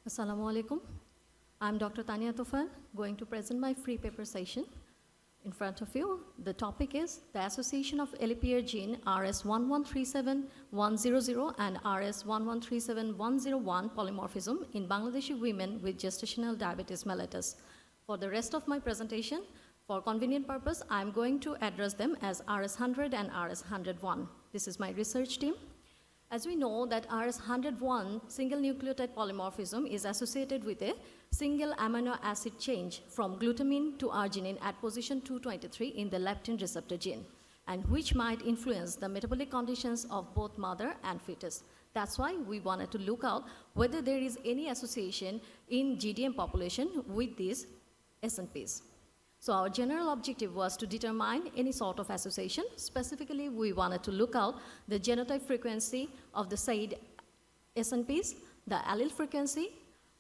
Assalamu alaikum. I'm Dr. Tania Tofan, going to present my free paper session. In front of you, the topic is the association of Elapier gene RS1137100 and RS1137101 polymorphism in Bangladeshi women with gestational diabetes mellitus. For the rest of my presentation, for convenient purpose, I'm going to address them as RS100 and RS101. This is my research team. As we know that RS101 single nucleotide polymorphism is associated with a single amino acid change from glutamine to arginine at position 223 in the leptin receptor gene, and which might influence the metabolic conditions of both mother and fetus. That's why we wanted to look out whether there is any association in GDM population with these SNPs. So our general objective was to determine any sort of association. Specifically, we wanted to look out the genotype frequency of the said SNPs, the allele frequency,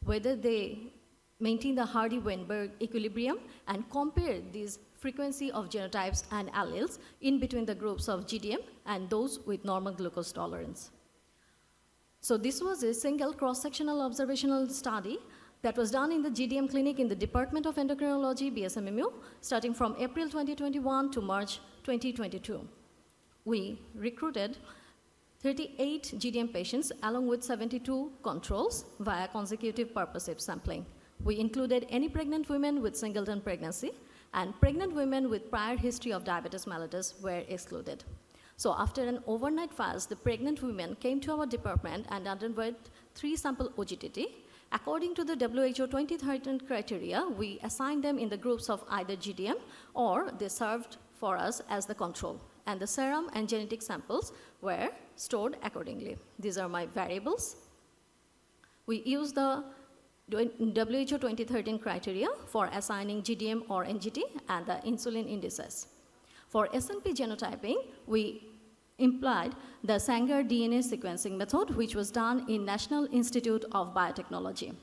whether they maintain the Hardy-Weinberg equilibrium, and compare these frequency of genotypes and alleles in between the groups of GDM and those with normal glucose tolerance. So this was a single cross-sectional observational study that was done in the GDM clinic in the Department of Endocrinology, BSMMU, starting from April 2021 to March 2022. We recruited 38 GDM patients along with 72 controls via consecutive purposive sampling. We included any pregnant women with singleton pregnancy, and pregnant women with prior history of diabetes mellitus were excluded. So after an overnight fast, the pregnant women came to our department and underwent 3-sample OGTT. According to the WHO 2013 criteria, we assigned them in the groups of either GDM or they served for us as the control. And the serum and genetic samples were stored accordingly. These are my variables. We use the WHO 2013 criteria for assigning GDM or NGT and the insulin indices. For SNP genotyping, we implied the Sanger DNA sequencing method, which was done in National Institute of Biotechnology.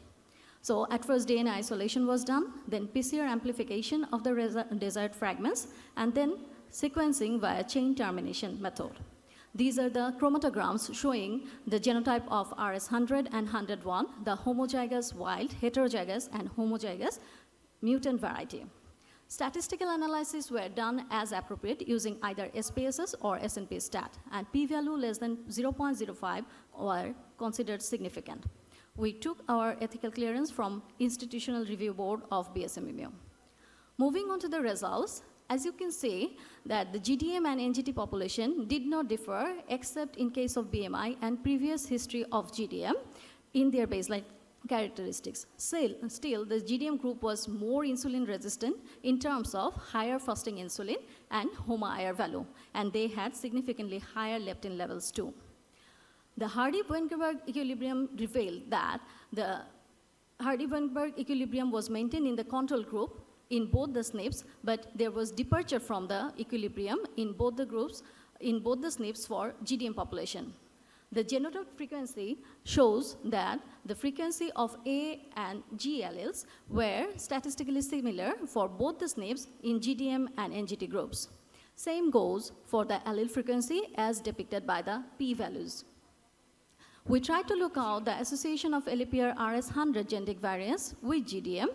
So at first DNA isolation was done, then PCR amplification of the desired fragments, and then sequencing via chain termination method. These are the chromatograms showing the genotype of RS100 and 101, the homozygous wild, heterozygous, and homozygous mutant variety. Statistical analyses were done as appropriate using either SPSS or SNP stat, and p-value less than 0.05 were considered significant. We took our ethical clearance from Institutional Review Board of BSMMU. Moving on to the results, as you can see that the GDM and NGT population did not differ except in case of BMI and previous history of GDM in their baseline characteristics. Still, the GDM group was more insulin resistant in terms of higher fasting insulin and HOMA-IR value, and they had significantly higher leptin levels too. The Hardy-Weinberg equilibrium revealed that the Hardy-Weinberg equilibrium was maintained in the control group in both the SNPs, but there was departure from the equilibrium in both the groups, in both the SNPs for GDM population. The genotype frequency shows that the frequency of A and G alleles were statistically similar for both the SNPs in GDM and NGT groups. Same goes for the allele frequency as depicted by the p-values. We tried to look out the association of Elapier RS100 genetic variants with GDM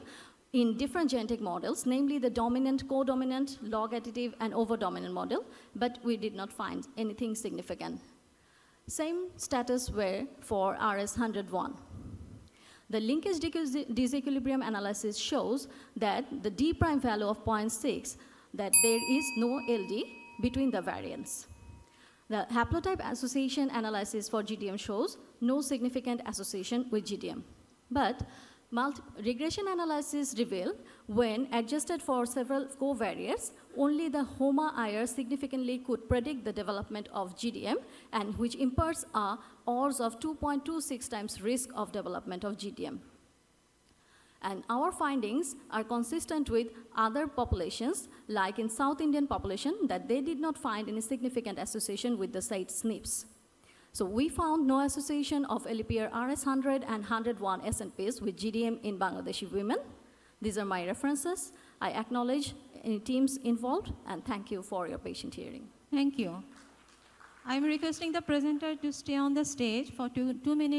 in different genetic models, namely the dominant, codominant, log additive, and over-dominant model, but we did not find anything significant. Same status were for RS101. The linkage disequilibrium analysis shows that the D prime value of 0.6, that there is no LD between the variants. The haplotype association analysis for GDM shows no significant association with GDM. But regression analysis reveal when adjusted for several covariates, only the HOMA-IR significantly could predict the development of GDM, and which imparts a odds of 2.26 times risk of development of GDM. And our findings are consistent with other populations, like in South Indian population, that they did not find any significant association with the said SNPs. So we found no association of Elapier RS100 and 101 SNPs with GDM in Bangladeshi women. These are my references. I acknowledge any teams involved, and thank you for your patient hearing. Thank you. I'm requesting the presenter to stay on the stage for two minutes.